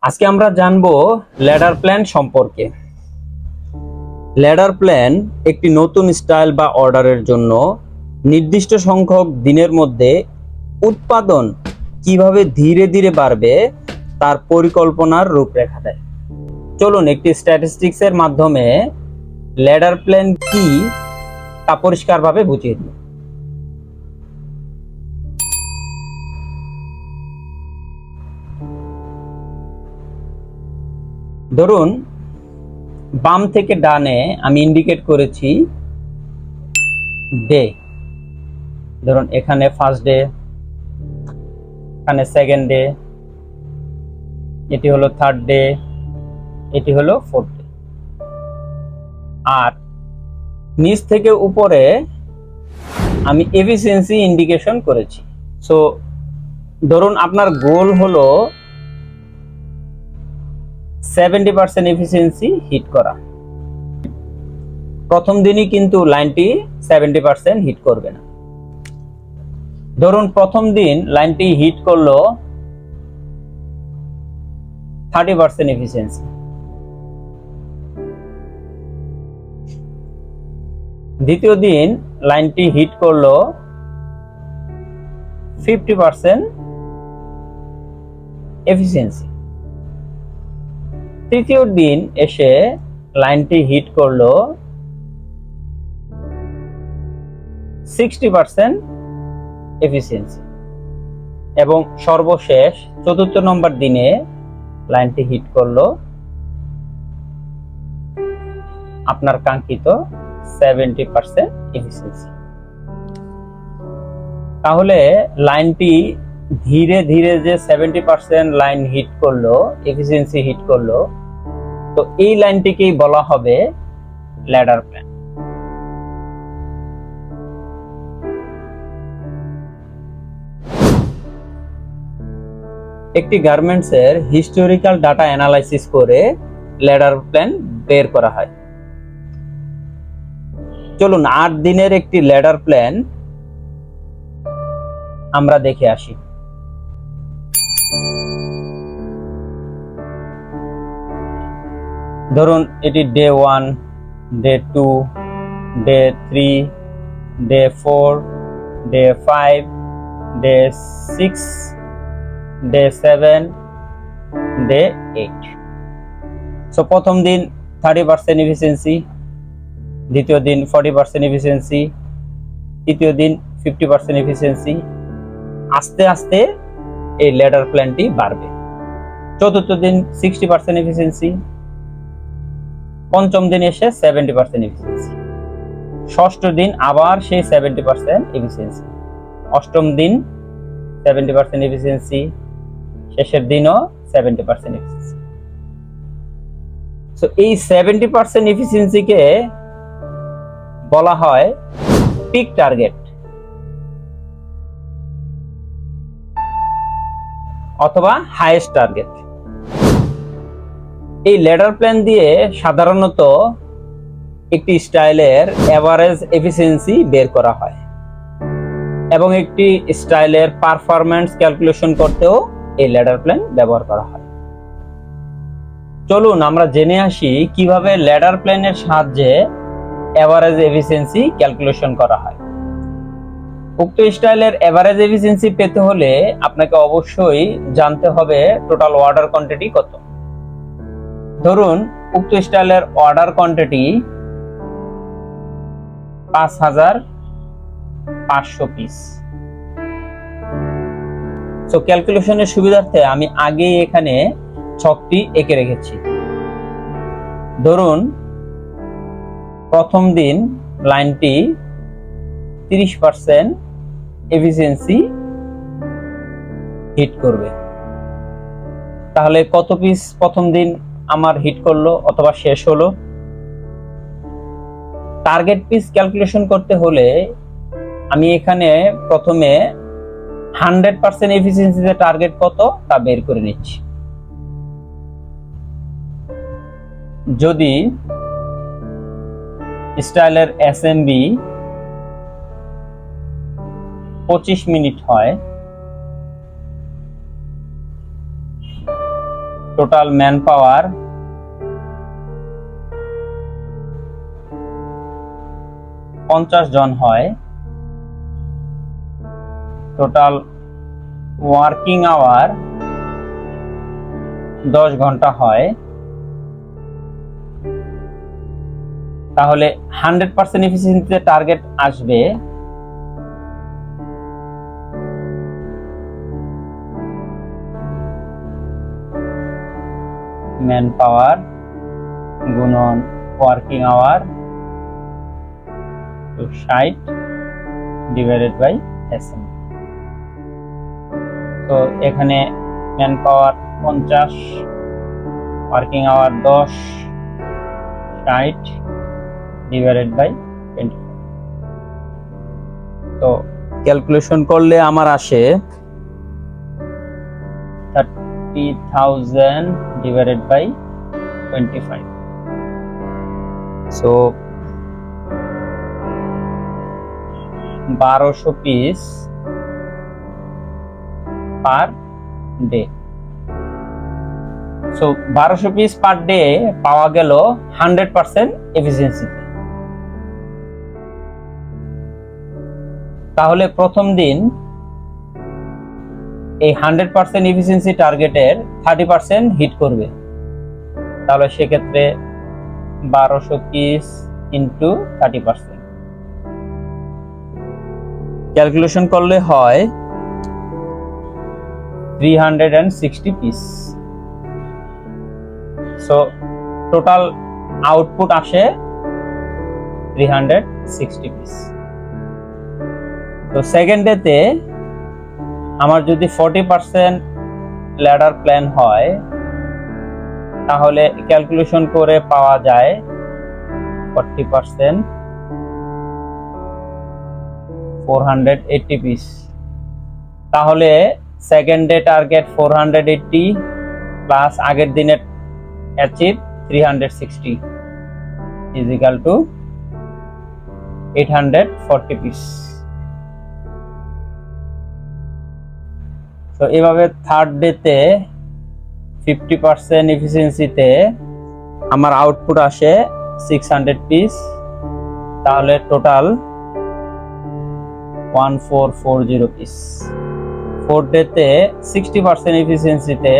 আজকে আমরা জানবো ল্যাডার প্ল্যান সম্পর্কে। ল্যাডার প্ল্যান একটি নতুন স্টাইল বা অর্ডারের জন্য নির্দিষ্ট সংখ্যক দিনের মধ্যে উৎপাদন কিভাবে ধীরে ধীরে বাড়বে তার পরিকল্পনার রূপরেখা দেয়। চলুন একটি স্ট্যাটিস্টিক্সের মাধ্যমে ল্যাডার প্ল্যান কি তা পরিষ্কারভাবে বুঝিয়ে দিই। ধরুন বাম থেকে ডানে আমি ইন্ডিকেট করেছি ডে। ধরুন এখানে ফার্স্ট ডে, এখানে সেকেন্ড ডে, এটি হলো থার্ড ডে, এটি হলো ফোর্থ ডে। আর নিচ থেকে উপরে আমি এফিসিয়েন্সি ইন্ডিকেশন করেছি। সো ধরুন আপনার গোল হলো 70% এফিসিয়েন্সি হিট করা। প্রথম দিনই কিন্তু লাইনটি 70% হিট করবে না। ধরুন প্রথম দিন লাইনটি হিট করলো 30% এফিসিয়েন্সি। দ্বিতীয় দিন লাইনটি হিট করলো 50% এফিসিয়েন্সি। তৃতীয় দিন এসে লাইনটি হিট করলো 60% এফিসিয়েন্সি এবং সর্বশেষ চতুর্থ নম্বর দিনে লাইনটি হিট করলো আপনার কাঙ্ক্ষিত 70% এফিসিয়েন্সি। তাহলে লাইনটি ধীরে ধীরে যে 70% লাইন হিট করলো, এফিসিয়েন্সি হিট করলো, তো এই লাইনটিকেই বলা হবে ল্যাডার প্ল্যান। একটি গার্মেন্টস এর হিস্টোরিক্যাল ডাটা অ্যানালাইসিস করে ল্যাডার প্ল্যান বের করা হয়। চলুন 8 দিনের একটি ল্যাডার প্ল্যান আমরা দেখে আসি। ধরুন এটি day 1, day 2, day 3, day 4, day 5, day 6, day 7, day 8। So প্রথম দিন 30% এফিসিয়েন্সি, দ্বিতীয় দিন 40% এফিসিয়েন্সি, তৃতীয় দিন 50% এফিসিয়েন্সি। আস্তে আস্তে এই ল্যাডার প্ল্যানটি বাড়বে। চতুর্থ দিন 60% এফিসিয়েন্সি, পঞ্চম দিন এসে 70% এফিসিয়েন্সি, ষষ্ঠ দিন আবার সেই 70% এফিসিয়েন্সি, অষ্টম দিন 70% এফিসিয়েন্সি, শেষের দিনও 70% এফিসিয়েন্সি। সো এই 70% এফিসিয়েন্সিকে বলা হয় পিক টার্গেট অথবা হাইয়েস্ট টার্গেট। এই ল্যাডার প্ল্যান দিয়ে সাধারণত একটি স্টাইলের এভারেজ এফিসিয়েন্সি বের করা হয় এবং একটি স্টাইলের পারফরম্যান্স ক্যালকুলেশন করতেও এই ল্যাডার প্ল্যান ব্যবহার করা হয়। চলুন আমরা জেনে আসি কিভাবে ল্যাডার প্ল্যানের সাহায্যে এভারেজ এফিসিয়েন্সি ক্যালকুলেশন করা হয়। উক্ত স্টাইলের এভারেজ এফিসিয়েন্সি পেতে হলে আপনাকে অবশ্যই জানতে হবে টোটাল অর্ডার কোয়ান্টিটি কত। ধরুন উক্ত স্টাইলের অর্ডার কোয়ান্টিটি 5500 পিস। সো ক্যালকুলেশনের সুবিধার্থে আমি আগেই এখানে ছকটি এঁকে রেখেছি। ধরুন প্রথম দিন লাইনটি 30% এফিসিয়েন্সি হিট করবে। তাহলে কত পিস প্রথম দিন আমার হিট করলো অথবা শেষ হলো? টার্গেট পিস ক্যালকুলেশন করতে হলে আমি এখানে প্রথমে 100% এফিসিয়েন্সিতে টার্গেট কত তা বের করে নিচ্ছি। যদি স্টাইলের এসএমবি 25 মিনিট হয়, টোটাল ম্যান পাওয়ার 50 জন হয়, টোটাল ওয়ার্কিং আওয়ার 10 ঘন্টা হয়, তাহলে 100% এফিসিয়েন্সিতে টার্গেট আসবে ম্যান পাওয়ার গুণন working hour 60 divided by SM. তো এখানে man power 50, working hour 10, 60 divided by 25। তো ক্যালকুলেশন করলে আমার আসে 30,000 divided by 25. So 1200 piece per day. So 1200 piece per day পাওয়া গেল 100% এফিসিয়েন্সি। তাহলে প্রথম দিন এই 100% এফিসিয়েন্সি টার্গেটের 30% হিট করবে, তাহলে সেক্ষেত্রে 1200 পিস ইনটু 30%, ক্যালকুলেশন করলে হয় 360 পিস। সো টোটাল আউটপুট আসে 360 পিস। তো সেকেন্ড ডেতে আমার যদি 40% ল্যাডার প্ল্যান হয়, তাহলে ক্যালকুলেশন করে পাওয়া যায় 40% 480 পিস। তাহলে সেকেন্ড ডে টার্গেট 480 প্লাস আগের দিনের achieve 360 is equal to 840 piece. তো এভাবে থার্ড ডেতে 50% এফিসিয়েন্সিতে আমার আউটপুট আসে 600 পিস, তাহলে টোটাল 1440 পিস। ফোর্থ ডেতে 60% এফিসিয়েন্সিতে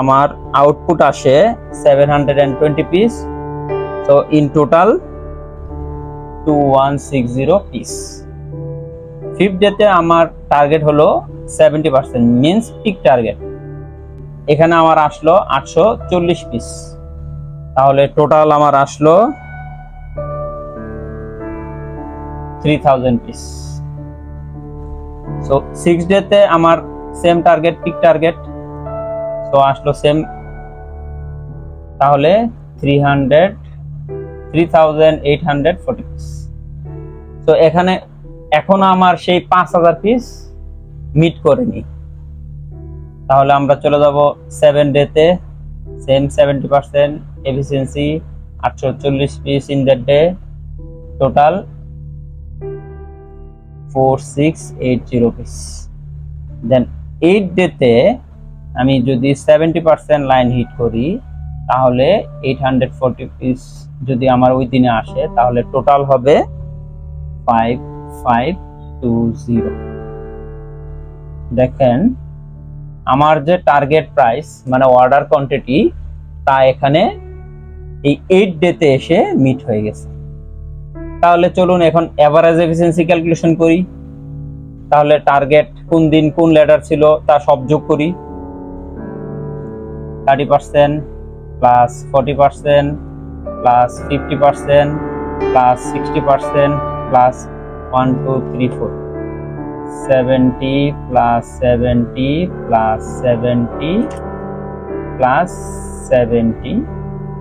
আমার আউটপুট আসে 720 পিস, তো ইন টোটাল 2160 পিস। ফিফথ ডেতে আমার টার্গেট হলো 70%, মিন্স পিক টার্গেট। এখানে আমার আসলো 840 পিস, তাহলে টোটাল আমার আসলো 3000 পিস। সো 6 ডেতে আমার সেম টার্গেট, পিক টার্গেট, তো আসলো সেম, তাহলে 3840 পিস। তো এখানে এখন আমার সেই 5000 পিস মিট করেনি, তাহলে আমরা চলে যাব 7 ডেতে, same 70% efficiency, 840 piece in that day, total 4680 piece. Then 8 ডেতে আমি যদি 70% লাইন হিট করি, তাহলে 840 পিস যদি আমার ওই দিনে আসে, তাহলে টোটাল হবে 5520। দেখেন আমার যে টার্গেট প্রাইস মানে অর্ডার কোয়ান্টিটি, তা এখানে এই 8 ডেতে এসে মিট হয়ে গেছে। তাহলে চলুন এখন এভারেজ এফিসিয়েন্সি ক্যালকুলেশন করি। তাহলে টার্গেট কোন দিন কোন লেটার ছিল তা সব যোগ করি, 30% plus 40% plus 50% plus 60% plus 1 2 3 4 70 plus 70 plus 70 plus 70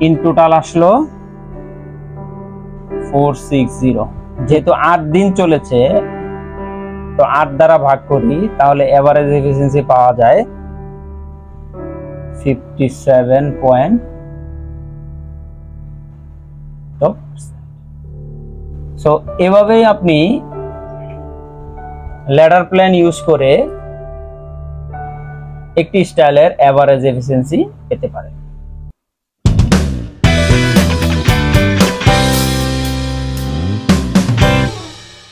in total আসলো 460। যেহেতু 8 দিন চলেছে, তো 8 দ্বারা ভাগ করি, তাহলে এভারেজ এফিসিয়েন্সি পাওয়া যায় 57.2%। সো এভাবেই আপনি ল্যাডার প্ল্যান ইউজ করে একটি স্টাইলের এভারেজ এফিসিয়েন্সি পেতে পারেন।